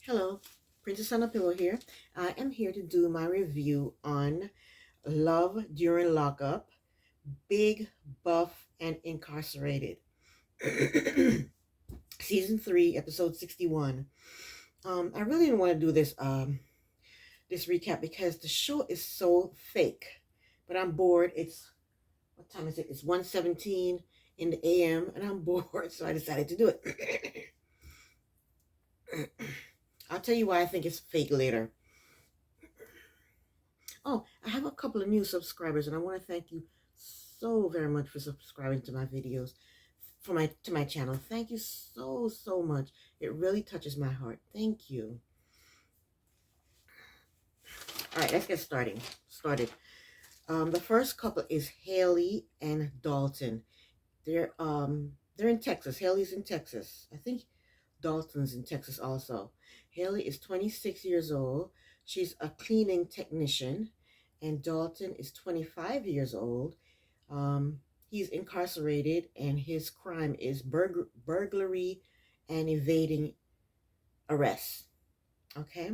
Hello, Princess on a Pillow here. I am here to do my review on Love During Lockup, Big, Buff, and Incarcerated. Season 3, Episode 61. I really didn't want to do this recap because the show is so fake. But I'm bored. What time is it? It's 1:17 in the AM, and I'm bored, so I decided to do it. I'll tell you why I think it's fake later. Oh, I have a couple of new subscribers, and I want to thank you so very much for subscribing to my videos, to my channel. Thank you so much. It really touches my heart. Thank you. All right, let's get started. The first couple is Hayley and Dalton. They're in Texas. Hayley's in Texas. I think Dalton's in Texas also. Hayley is 26 years old. She's a cleaning technician, and Dalton is 25 years old. He's incarcerated, and his crime is burglary and evading arrest. Okay?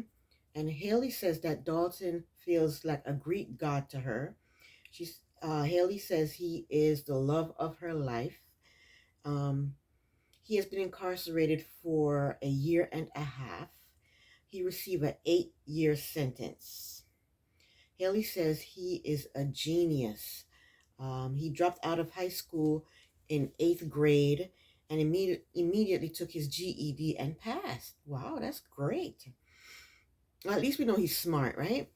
And Hayley says that Dalton feels like a Greek god to her. Hayley says he is the love of her life. He has been incarcerated for a year and a half. He received an 8-year sentence. Hayley says he is a genius. He dropped out of high school in 8th grade and immediately took his GED and passed. Wow, that's great. Well, at least we know he's smart, right?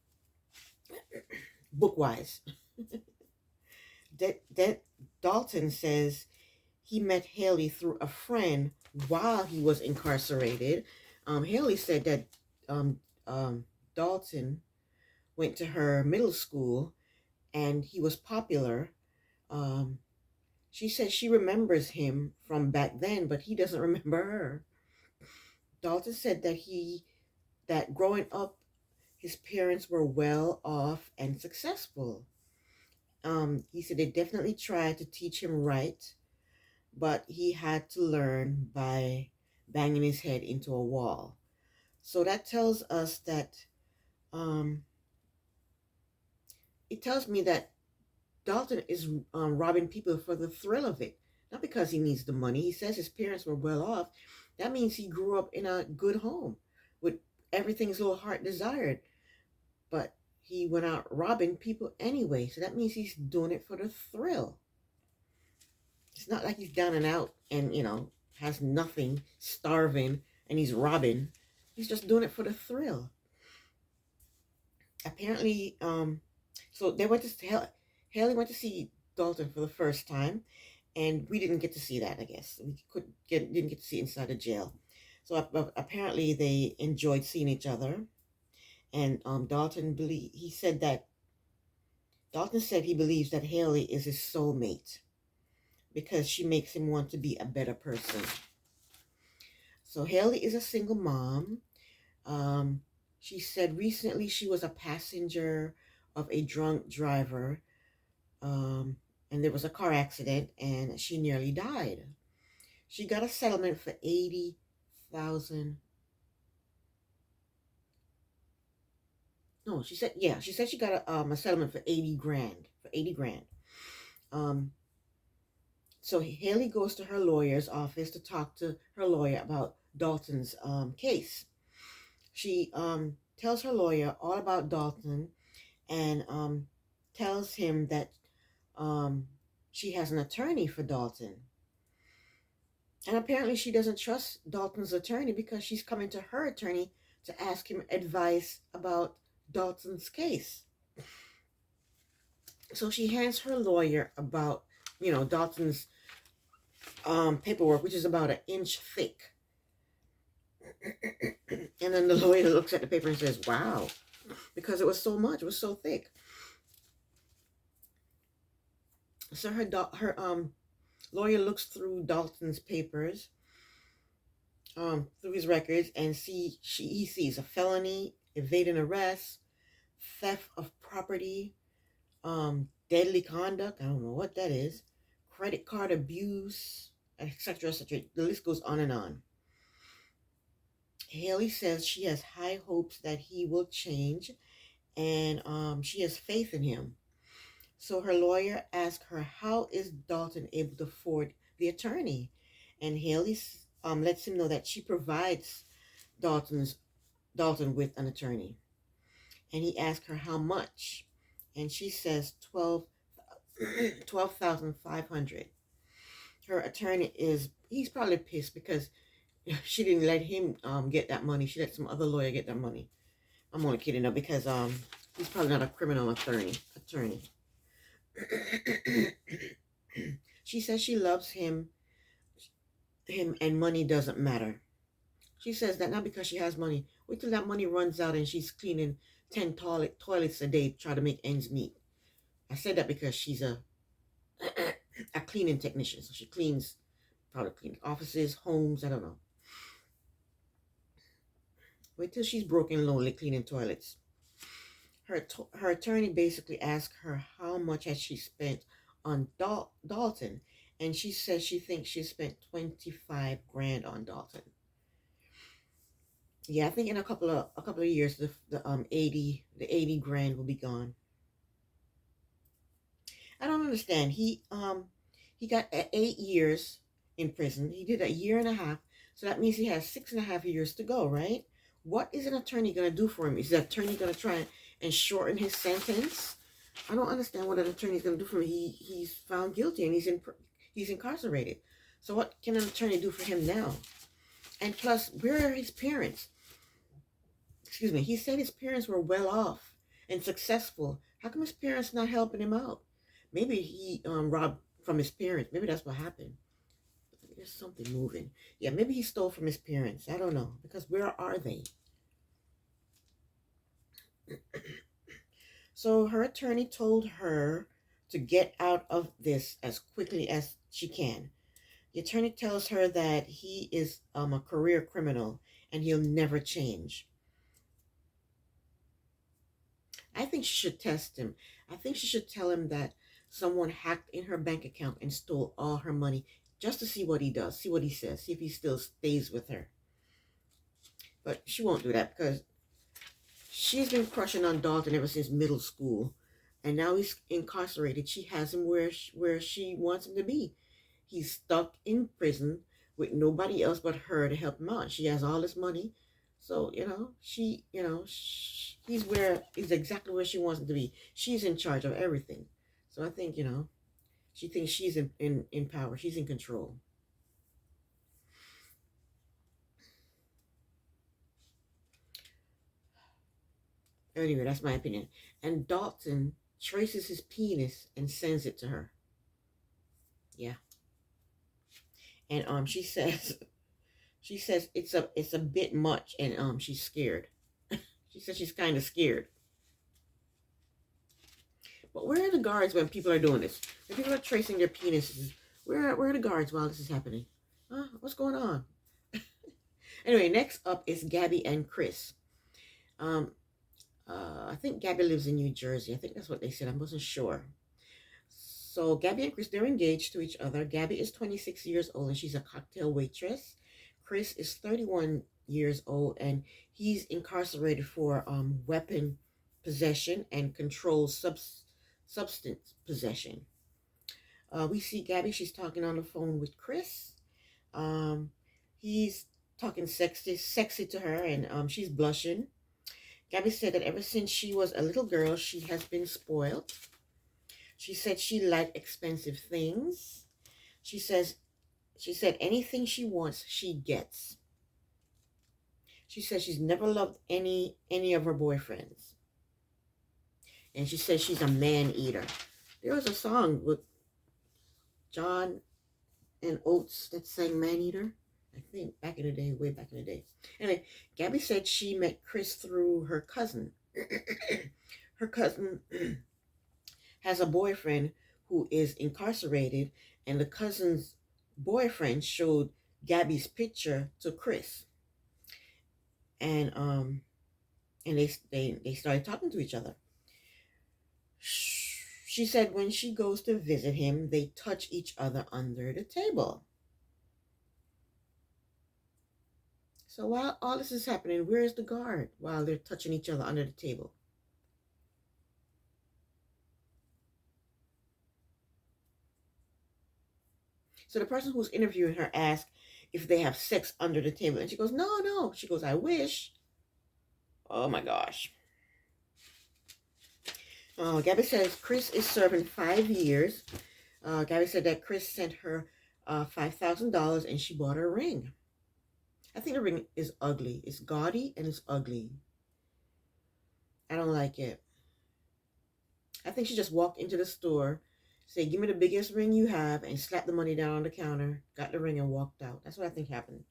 Book-wise. that Dalton says he met Hayley through a friend while he was incarcerated. Hayley said that Dalton went to her middle school and he was popular. She said she remembers him from back then, but he doesn't remember her. Dalton said that growing up, his parents were well off and successful. He said they definitely tried to teach him right, but he had to learn by banging his head into a wall. So that tells us that, it tells me that Dalton is robbing people for the thrill of it, not because he needs the money. He says his parents were well off. That means he grew up in a good home with everything his little heart desired. But he went out robbing people anyway. So that means he's doing it for the thrill. It's not like he's down and out and, has nothing, starving, and he's robbing. He's just doing it for the thrill. Apparently, so Hayley went to see Dalton for the first time, and we didn't get to see that, I guess. Didn't get to see inside the jail. So apparently they enjoyed seeing each other. And Dalton said he believes that Hayley is his soulmate because she makes him want to be a better person. So Hayley is a single mom. She said recently she was a passenger of a drunk driver, and there was a car accident, and she nearly died. She got a settlement for $80,000. No, she said she got a settlement for 80 grand. So Hayley goes to her lawyer's office to talk to her lawyer about Dalton's case. She tells her lawyer all about Dalton and tells him that she has an attorney for Dalton. And apparently she doesn't trust Dalton's attorney because she's coming to her attorney to ask him advice about Dalton's case. So she hands her lawyer about, Dalton's paperwork, which is about an inch thick. And then the lawyer looks at the paper and says, wow, because it was so thick. So her lawyer looks through Dalton's papers, through his records, and he sees a felony, evading arrest, theft of property, deadly conduct, I don't know what that is, credit card abuse, etc., etc. The list goes on and on. Hayley says she has high hopes that he will change, and she has faith in him. So her lawyer asks her, how is Dalton able to afford the attorney? And Hayley lets him know that she provides Dalton's Dalton with an attorney. And he asks her how much. And she says 12,500. Her attorney he's probably pissed because she didn't let him get that money. She let some other lawyer get that money. I'm only kidding though, because he's probably not a criminal attorney. She says she loves him and money doesn't matter. She says that not because she has money. Wait till that money runs out and she's cleaning 10 toilets a day to try to make ends meet. I said that because she's a cleaning technician. So she probably cleans offices, homes, I don't know. Wait till she's broke and lonely cleaning toilets. Her attorney basically asked her how much has she spent on Dalton, and she says she thinks she spent 25 grand on Dalton. Yeah, I think in a couple of years the 80 grand will be gone. I don't understand. He got 8 years in prison. He did a year and a half, so that means he has 6.5 years to go, right? What is an attorney gonna do for him? Is the attorney gonna try and shorten his sentence? I don't understand what an attorney is gonna do for him. He's found guilty and he's incarcerated. So what can an attorney do for him now? And plus, where are his parents? Excuse me. He said his parents were well off and successful. How come his parents not helping him out? Maybe he robbed from his parents. Maybe that's what happened. There's something moving. Yeah, maybe he stole from his parents. I don't know. Because where are they? So her attorney told her to get out of this as quickly as she can. The attorney tells her that he is a career criminal and he'll never change. I think she should test him. I think she should tell him that someone hacked in her bank account and stole all her money, just to see what he does, see what he says, see if he still stays with her. But she won't do that because she's been crushing on Dalton ever since middle school. And now he's incarcerated. She has him where she wants him to be. He's stuck in prison with nobody else but her to help him out. She has all this money. So, he's exactly where she wants him to be. She's in charge of everything. So I think, she thinks she's in power. She's in control. Anyway, that's my opinion. And Dalton traces his penis and sends it to her. Yeah. And she says it's a bit much, and she's scared. She says she's kind of scared. But where are the guards when people are doing this? When people are tracing their penises, where are the guards while this is happening? What's going on? Anyway, next up is Gabby and Chris. I think Gabby lives in New Jersey. I think that's what they said. I wasn't sure. So Gabby and Chris, they're engaged to each other. Gabby is 26 years old and she's a cocktail waitress. Chris is 31 years old and he's incarcerated for weapon possession and controlled substance possession. We see Gabby, she's talking on the phone with Chris. He's talking sexy to her, and she's blushing. Gabby said that ever since she was a little girl, she has been spoiled. She said she liked expensive things. She said anything she wants, she gets. She says she's never loved any of her boyfriends. And she says she's a man eater. There was a song with John and Oates that sang Man Eater. I think back in the day, way back in the day. Anyway, Gabby said she met Chris through her cousin. Her cousin has a boyfriend who is incarcerated, and the cousin's boyfriend showed Gabby's picture to Chris. And they started talking to each other. She said when she goes to visit him, they touch each other under the table. So while all this is happening, where is the guard while they're touching each other under the table? So the person who's interviewing her asks if they have sex under the table. And she goes, no, no. She goes, I wish. Oh my gosh. Gabby says Chris is serving 5 years. Gabby said that Chris sent her $5,000 and she bought her a ring. I think the ring is ugly. It's gaudy and it's ugly. I don't like it. I think she just walked into the store, said, give me the biggest ring you have, and slapped the money down on the counter, got the ring, and walked out. That's what I think happened.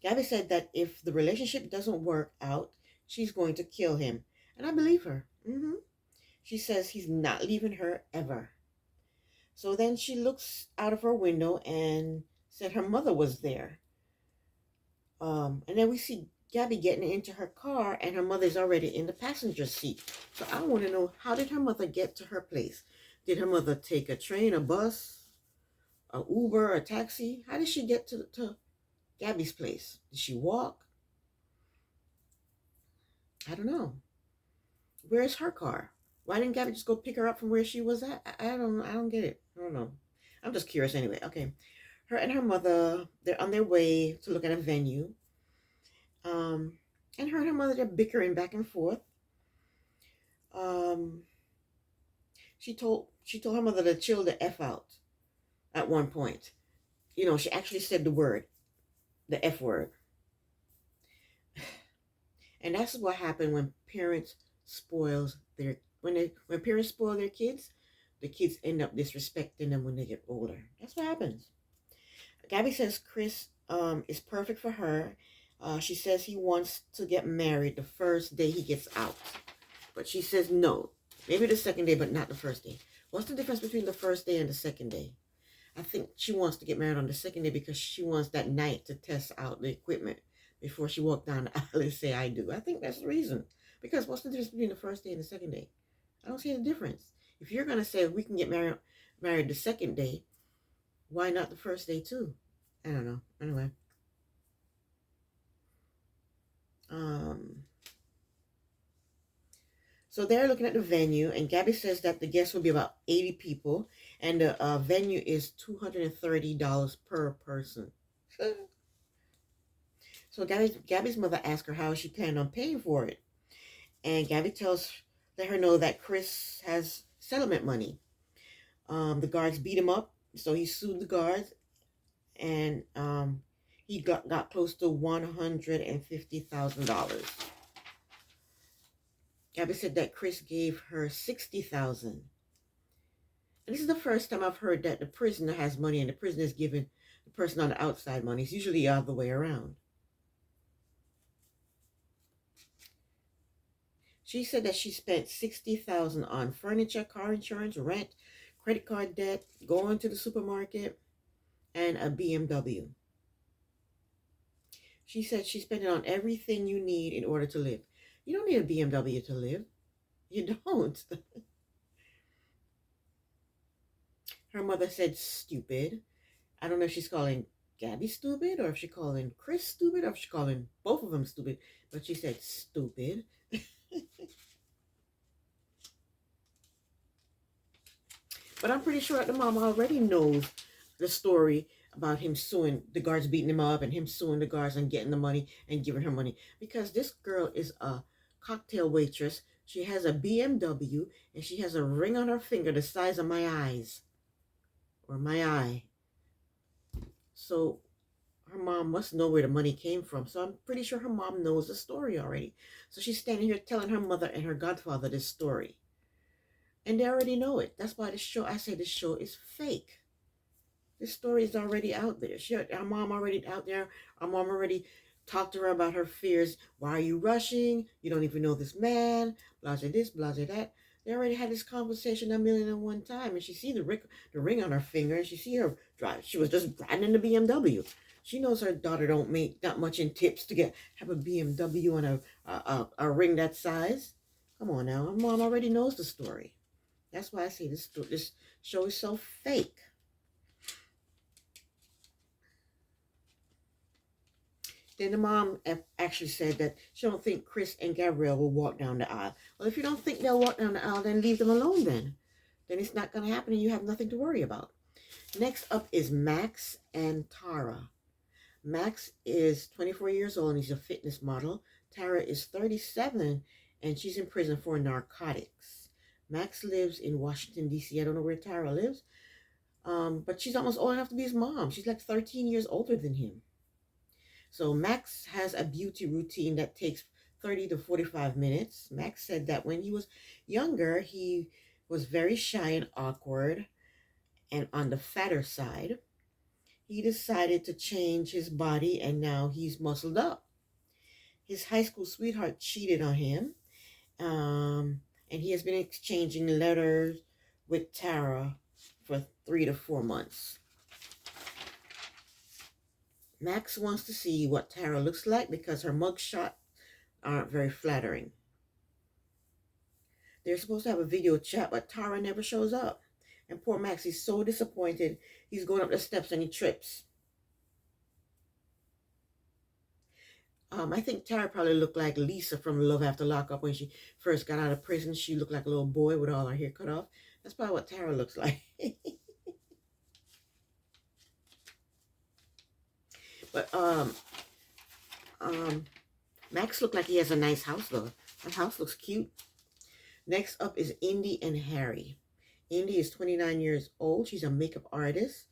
Gabby said that if the relationship doesn't work out, she's going to kill him. And I believe her. She says he's not leaving her ever. So then she looks out of her window and said her mother was there. And then we see Gabby getting into her car and her mother's already in the passenger seat. So I want to know, how did her mother get to her place? Did her mother take a train, a bus, a Uber, a taxi? How did she get to Gabby's place? Did she walk? I don't know. Where's her car? Why didn't Gabby just go pick her up from where she was at? I don't get it. I don't know. I'm just curious anyway. Okay. Her and her mother, they're on their way to look at a venue. And her and her mother, they're bickering back and forth. She told her mother to chill the F out at one point. You know, she actually said the F word. And that's what happened when parents when parents spoil their kids, the kids end up disrespecting them when they get older. That's what happens. Gabby says Chris is perfect for her. She says he wants to get married the first day he gets out. But she says no. Maybe the second day, but not the first day. What's the difference between the first day and the second day? I think she wants to get married on the second day because she wants that night to test out the equipment before she walked down the aisle and say, I do. I think that's the reason. Because what's the difference between the first day and the second day? I don't see the difference. If you're going to say we can get married the second day, why not the first day too? I don't know. Anyway. So they're looking at the venue, and Gabby says that the guests will be about 80 people, and the venue is $230 per person. So Gabby's mother asks her how she planned on paying for it. And Gabby let her know that Chris has settlement money. The guards beat him up, so he sued the guards, and he got close to $150,000. Gabby said that Chris gave her $60,000. And this is the first time I've heard that the prisoner has money and the prisoner is giving the person on the outside money. It's usually the other way around. She said that she spent $60,000 on furniture, car insurance, rent, credit card debt, going to the supermarket, and a BMW. She said she spent it on everything you need in order to live. You don't need a BMW to live. You don't. Her mother said stupid. I don't know if she's calling Gabby stupid or if she's calling Chris stupid or if she's calling both of them stupid. But she said stupid. But I'm pretty sure that the mom already knows the story about him suing the guards, beating him up, and him suing the guards and getting the money and giving her money. Because this girl is a cocktail waitress. She has a BMW and she has a ring on her finger the size of my eyes. Or my eye. So her mom must know where the money came from. So I'm pretty sure her mom knows the story already. So she's standing here telling her mother and her godfather this story. And they already know it. That's why I say this show is fake. This story is already out there. Our mom already out there. Our mom already talked to her about her fears. Why are you rushing? You don't even know this man. Blase this, blase that. They already had this conversation 1,000,001 times. And she see the ring on her finger. And she see her drive. She was just riding in the BMW. She knows her daughter don't make that much in tips to have a BMW and a ring that size. Come on now. Her mom already knows the story. That's why I say this show is so fake. Then the mom actually said that she don't think Chris and Gabrielle will walk down the aisle. Well, if you don't think they'll walk down the aisle, then leave them alone then. Then it's not going to happen and you have nothing to worry about. Next up is Max and Tara. Max is 24 years old and he's a fitness model. Tara is 37 and she's in prison for narcotics. Max lives in Washington, D.C. I don't know where Tara lives, but she's almost old enough to be his mom. She's like 13 years older than him. So Max has a beauty routine that takes 30 to 45 minutes. Max said that when he was younger, he was very shy and awkward and on the fatter side. He decided to change his body and now he's muscled up. His high school sweetheart cheated on him, and he has been exchanging letters with Tara for 3 to 4 months. Max wants to see what Tara looks like because her mugshots aren't very flattering. They're supposed to have a video chat, but Tara never shows up. And poor Max, he's so disappointed. He's going up the steps and he trips. I think Tara probably looked like Lisa from Love After Lockup when she first got out of prison. She looked like a little boy with all her hair cut off. That's probably what Tara looks like. But Max looked like he has a nice house though. That house looks cute. Next up is Indy and Harry. Indy is 29 years old. She's a makeup artist.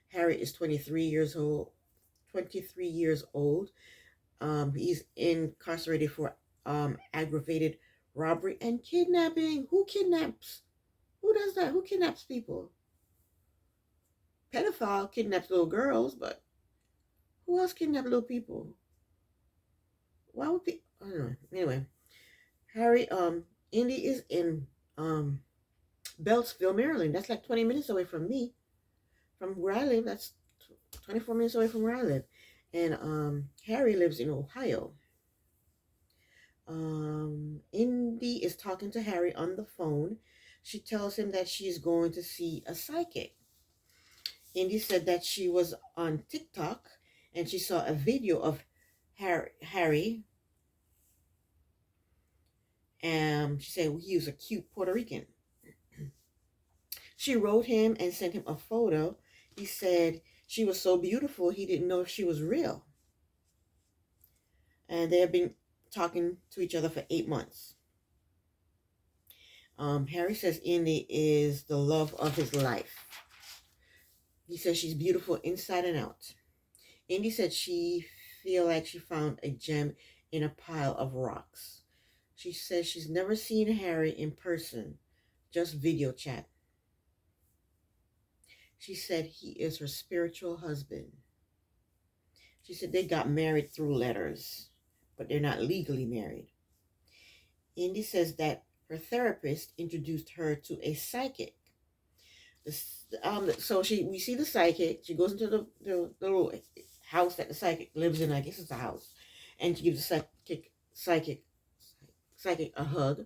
Harry is 23 years old. He's incarcerated for aggravated robbery and kidnapping. Who kidnaps? Who does that? Who kidnaps people? Pedophile kidnaps little girls, but who else kidnaps little people? Why would people? I don't know. Anyway, Harry, Indy is in Beltsville, Maryland. That's like 20 minutes away from me. From where I live, that's 24 minutes away from where I live. And Harry lives in Ohio. Indy is talking to Harry on the phone. She tells him that she's going to see a psychic. Indy said that she was on TikTok and she saw a video of Harry. And she said he was a cute Puerto Rican. She wrote him and sent him a photo. He said she was so beautiful he didn't know if she was real. And they have been talking to each other for 8 months. Harry says Indy is the love of his life. He says she's beautiful inside and out. Indy said she feel like she found a gem in a pile of rocks. She says she's never seen Harry in person, just video chat. She said he is her spiritual husband. She said they got married through letters, but they're not legally married. Indy says that her therapist introduced her to a psychic. So we see the psychic. She goes into the little house that the psychic lives in. I guess it's a house, and she gives the psychic a hug,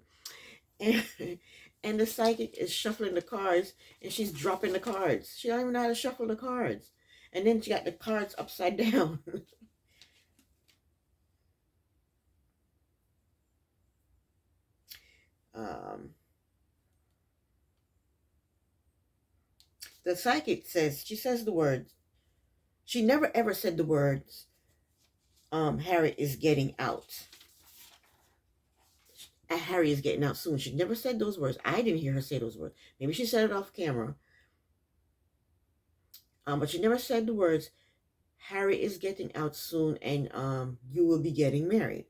and the psychic is shuffling the cards, and she's dropping the cards. She don't even know how to shuffle the cards, and then she got the cards upside down. The psychic says, she says the words. She never ever said the words, Harry is getting out. Harry is getting out soon. She never said those words. I didn't hear her say those words. Maybe she said it off camera. But she never said the words, Harry is getting out soon and you will be getting married.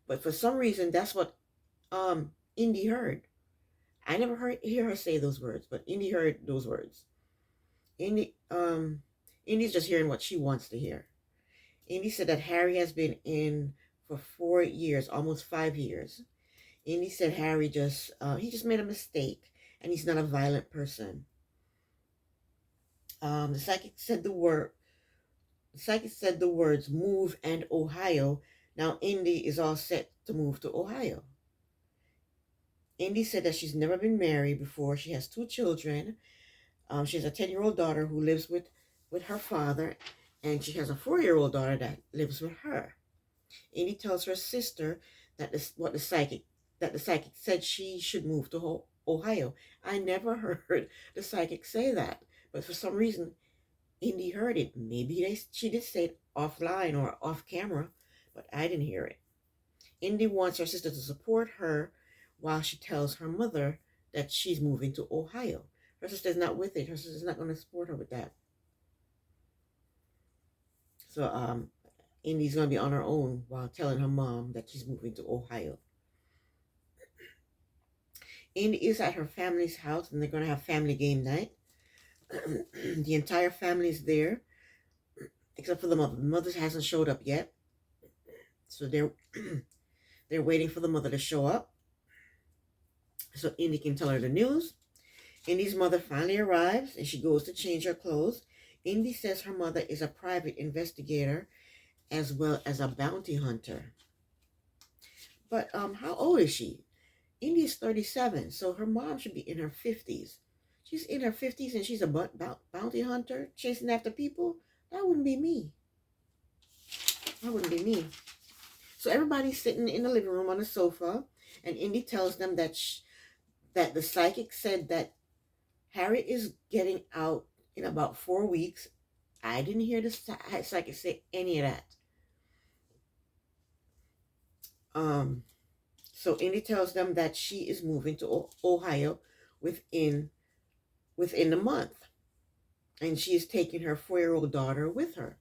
But for some reason, that's what Indy heard. I never hear her say those words, but Indy heard those words. Indy's just hearing what she wants to hear. Indy said that Harry has been in for 4 years, almost 5 years. Indy said Harry he just made a mistake and he's not a violent person. The psychic said the words move and Ohio. Now Indy is all set to move to Ohio. Indy said that she's never been married before. She has 2 children. She has a 10-year-old daughter who lives with her father, and she has a 4-year-old daughter that lives with her. Indy tells her sister that the psychic said she should move to Ohio. I never heard the psychic say that, but for some reason Indy heard it. Maybe she did say it offline or off camera, but I didn't hear it. Indy wants her sister to support her while she tells her mother that she's moving to Ohio. Her sister's not with it. Her sister's not going to support her with that. So Indy's going to be on her own while telling her mom that she's moving to Ohio. Indy is at her family's house, and they're going to have family game night. The entire family is there, except for the mother. The mother hasn't showed up yet, so they're waiting for the mother to show up so Indy can tell her the news. Indy's mother finally arrives, and she goes to change her clothes. Indy says her mother is a private investigator as well as a bounty hunter. But how old is she? Indy is 37, so her mom should be in her 50s. She's in her 50s and she's a bounty hunter chasing after people? That wouldn't be me. That wouldn't be me. So everybody's sitting in the living room on the sofa, and Indy tells them that that the psychic said that Harry is getting out in about 4 weeks. I didn't hear the psychic say any of that. So Indy tells them that she is moving to Ohio within the month, and she is taking her 4-year-old daughter with her.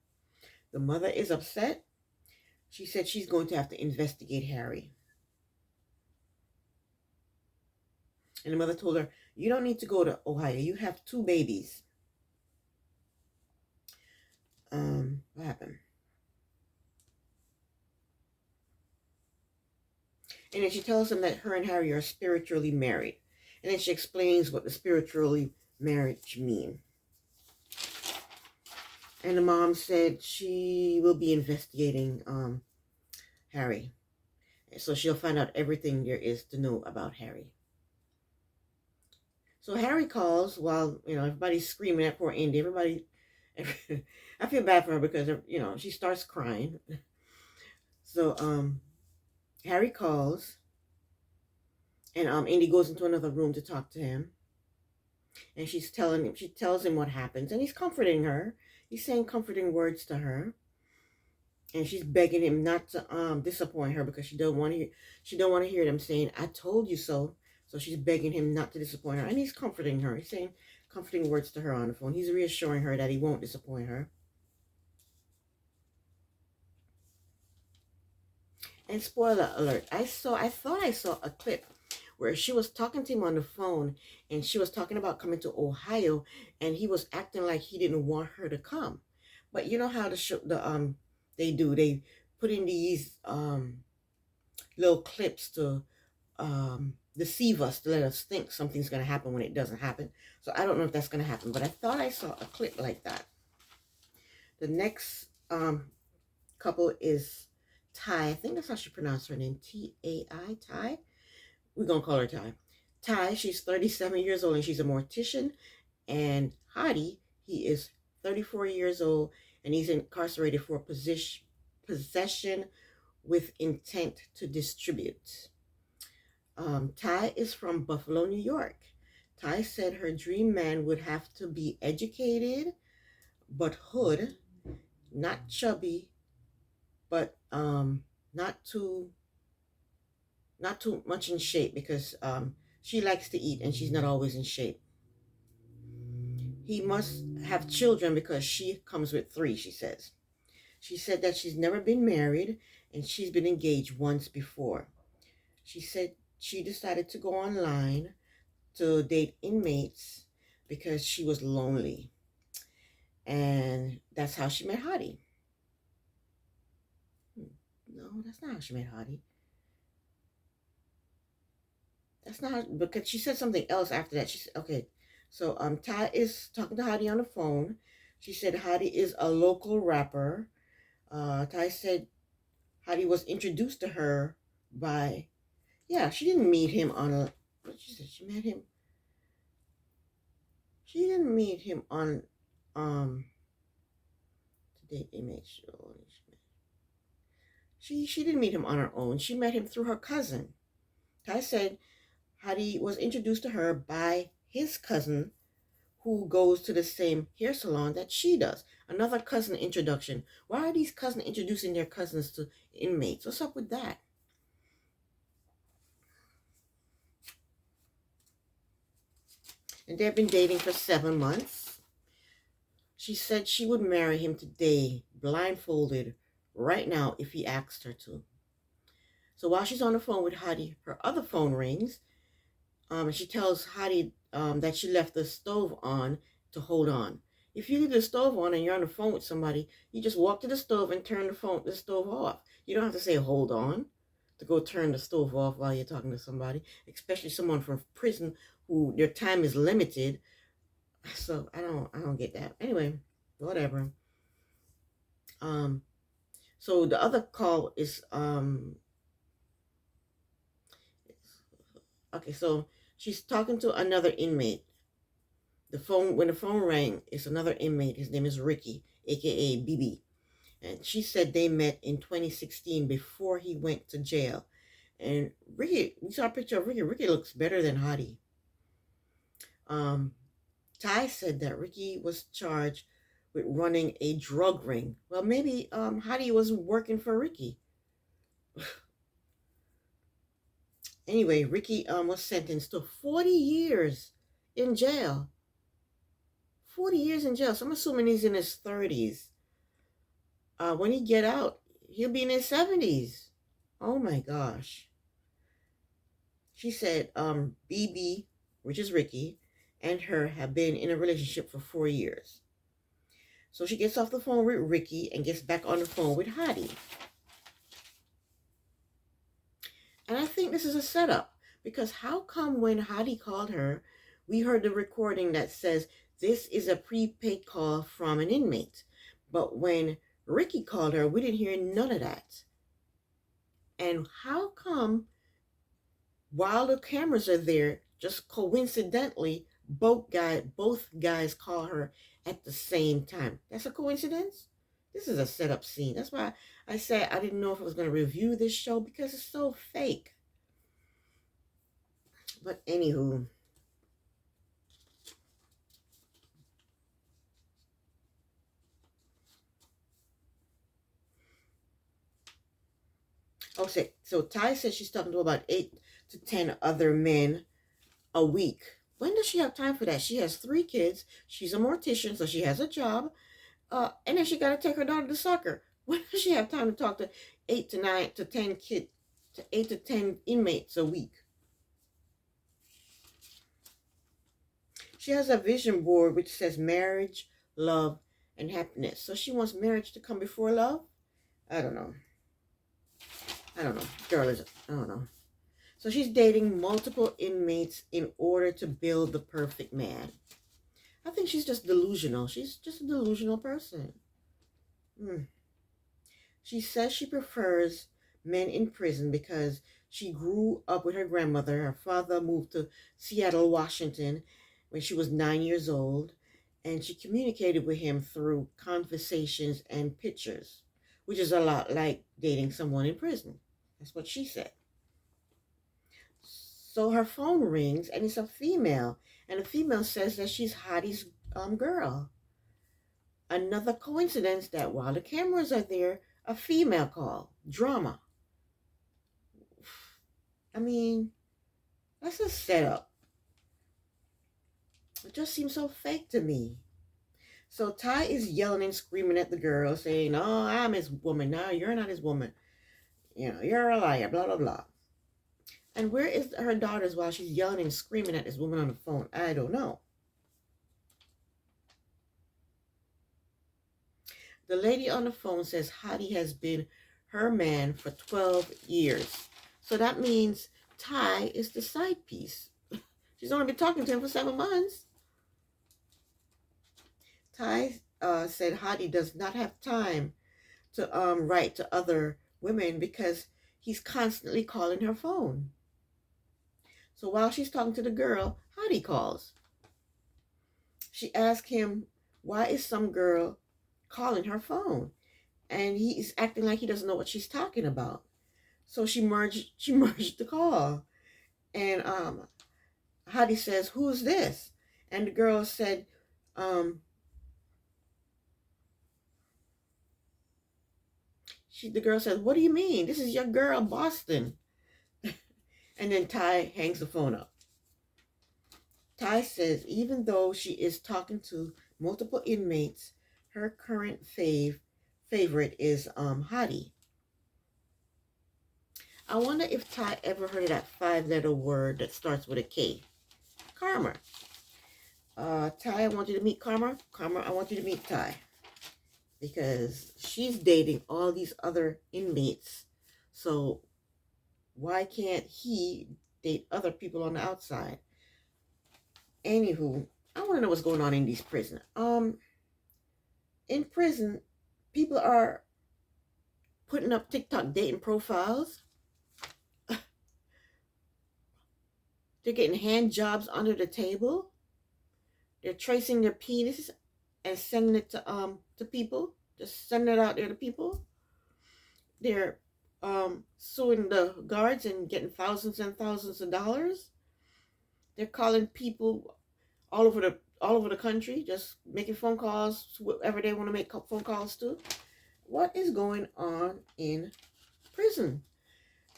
The mother is upset. She said she's going to have to investigate Harry. And the mother told her, you don't need to go to Ohio. You have 2 babies. What happened? And then she tells them that her and Harry are spiritually married. And then she explains what the spiritually marriage mean. And the mom said she will be investigating Harry. So she'll find out everything there is to know about Harry. So Harry calls while, everybody's screaming at poor Indy. I feel bad for her because, she starts crying. So Harry calls, and Indy goes into another room to talk to him. And she tells him what happens, and he's comforting her. He's saying comforting words to her. And she's begging him not to disappoint her because she don't want to hear them saying, I told you so. So she's begging him not to disappoint her. And he's comforting her. He's saying comforting words to her on the phone. He's reassuring her that he won't disappoint her. And spoiler alert, I thought I saw a clip where she was talking to him on the phone, and she was talking about coming to Ohio, and he was acting like he didn't want her to come. But you know how they do. They put in these little clips to deceive us, to let us think something's going to happen when it doesn't happen. So I don't know if that's going to happen, but I thought I saw a clip like that. The next couple is Ty. I think that's how she pronounced her name. T-A-I, Ty. We're going to call her Ty. Ty, she's 37 years old, and she's a mortician. And Hadi, he is 34 years old, and he's incarcerated for possession with intent to distribute. Ty is from Buffalo, New York. Ty said her dream man would have to be educated, but hood, not chubby, but not too much in shape, because she likes to eat and she's not always in shape. He must have children because she comes with 3, she says. She said that she's never been married and she's been engaged once before. She said she decided to go online to date inmates because she was lonely. And that's how she met Hadi. No, that's not how she met Hadi. That's not, because she said something else after that. She said, okay, so Ty is talking to Hadi on the phone. She said Hadi is a local rapper. Ty said Hadi was introduced to her by, she didn't meet him on a, what she said, she didn't meet him on, to date image. She didn't meet him on her own. She met him through her cousin. Ty said Hadi was introduced to her by his cousin who goes to the same hair salon that she does. Another cousin introduction. Why are these cousins introducing their cousins to inmates? What's up with that? And they've been dating for 7 months. She said she would marry him today, blindfolded, right now, if he asked her to. So while she's on the phone with Hadi, her other phone rings. And she tells Hadi that she left the stove on to hold on. If you leave the stove on and you're on the phone with somebody, you just walk to the stove and turn the stove off. You don't have to say hold on to go turn the stove off while you're talking to somebody, especially someone from prison who their time is limited. So I don't get that. Anyway, whatever. So the other call is okay, so she's talking to another inmate. When the phone rang, it's another inmate. His name is Ricky, aka BB. And she said they met in 2016 before he went to jail. And Ricky, we saw a picture of Ricky. Ricky looks better than Hadi. Ty said that Ricky was charged with running a drug ring. Well, maybe Hadi was working for Ricky. Anyway, Ricky was sentenced to 40 years in jail. 40 years in jail. So I'm assuming he's in his 30s. When he get out, he'll be in his 70s. Oh my gosh. She said BB, which is Ricky, and her have been in a relationship for 4 years. So she gets off the phone with Ricky and gets back on the phone with Hadi. And I think this is a setup, because how come when Hadi called her, we heard the recording that says this is a prepaid call from an inmate. But when Ricky called her, we didn't hear none of that. And how come while the cameras are there, just coincidentally, both guys call her at the same time? That's a coincidence? This is a setup scene. That's why I said I didn't know if I was going to review this show, because it's so fake. But anywho. Okay, so Ty says she's talking to about 8 to 10 other men a week. When does she have time for that? She has 3 kids. She's a mortician, so she has a job. And then she got to take her daughter to soccer. When does she have time to talk to 8 to 9 to 10 kids, to 8 to 10 inmates a week? She has a vision board which says marriage, love, and happiness. So she wants marriage to come before love? I don't know. Girl is, I don't know. So she's dating multiple inmates in order to build the perfect man. I think she's just delusional. She's just a delusional person. She says she prefers men in prison because she grew up with her grandmother. Her father moved to Seattle, Washington when she was 9 years old, and she communicated with him through conversations and pictures, which is a lot like dating someone in prison. That's what she said. So her phone rings, and it's a female, and the female says that she's Hadi's girl. Another coincidence that while the cameras are there, a female call. Drama. I mean, that's a setup. It just seems so fake to me. So Ty is yelling and screaming at the girl, saying, "Oh, I'm his woman. No, you're not his woman. You know, you're a liar, blah, blah, blah." And where is her daughters while she's yelling and screaming at this woman on the phone? I don't know. The lady on the phone says Hadi has been her man for 12 years. So that means Ty is the side piece. She's only been talking to him for 7 months. Ty said Hadi does not have time to write to other women because he's constantly calling her phone. So while she's talking to the girl, Hadi calls. She asks him, why is some girl calling her phone? and he's acting like he doesn't know what she's talking about. So she merged the call, and Hadi says, "Who's this?" And the girl said, um, the girl said, "What do you mean? This is your girl, Boston." And then Ty hangs the phone up. Ty says, even though she is talking to multiple inmates, her current favorite is Hadi. I wonder if Ty ever heard of that 5-letter word that starts with a K. Karma. Ty, I want you to meet Karma. Karma, I want you to meet Ty. Because she's dating all these other inmates. So why can't he date other people on the outside? Anywho, I want to know what's going on in these prisons. In prison, people are putting up TikTok dating profiles. They're getting hand jobs under the table. They're tracing their penis and sending it to people. Just sending it out there to people. They're suing the guards and getting thousands and thousands of dollars. They're calling people all over the country, just making phone calls to whoever they want to make phone calls to. What is going on in prison?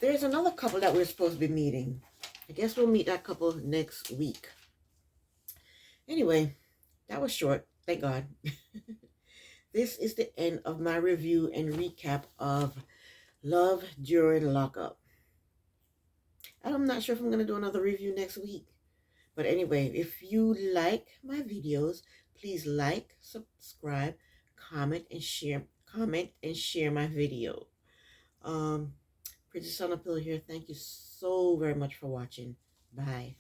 There's another couple that we're supposed to be meeting. I guess we'll meet that couple next week. Anyway, that was short. Thank God. This is the end of my review and recap of Love During Lockup. I'm not sure if I'm going to do another review next week. But anyway, if you like my videos, please like, subscribe, comment, and share my video. Princess on a Pillow here. Thank you so very much for watching. Bye.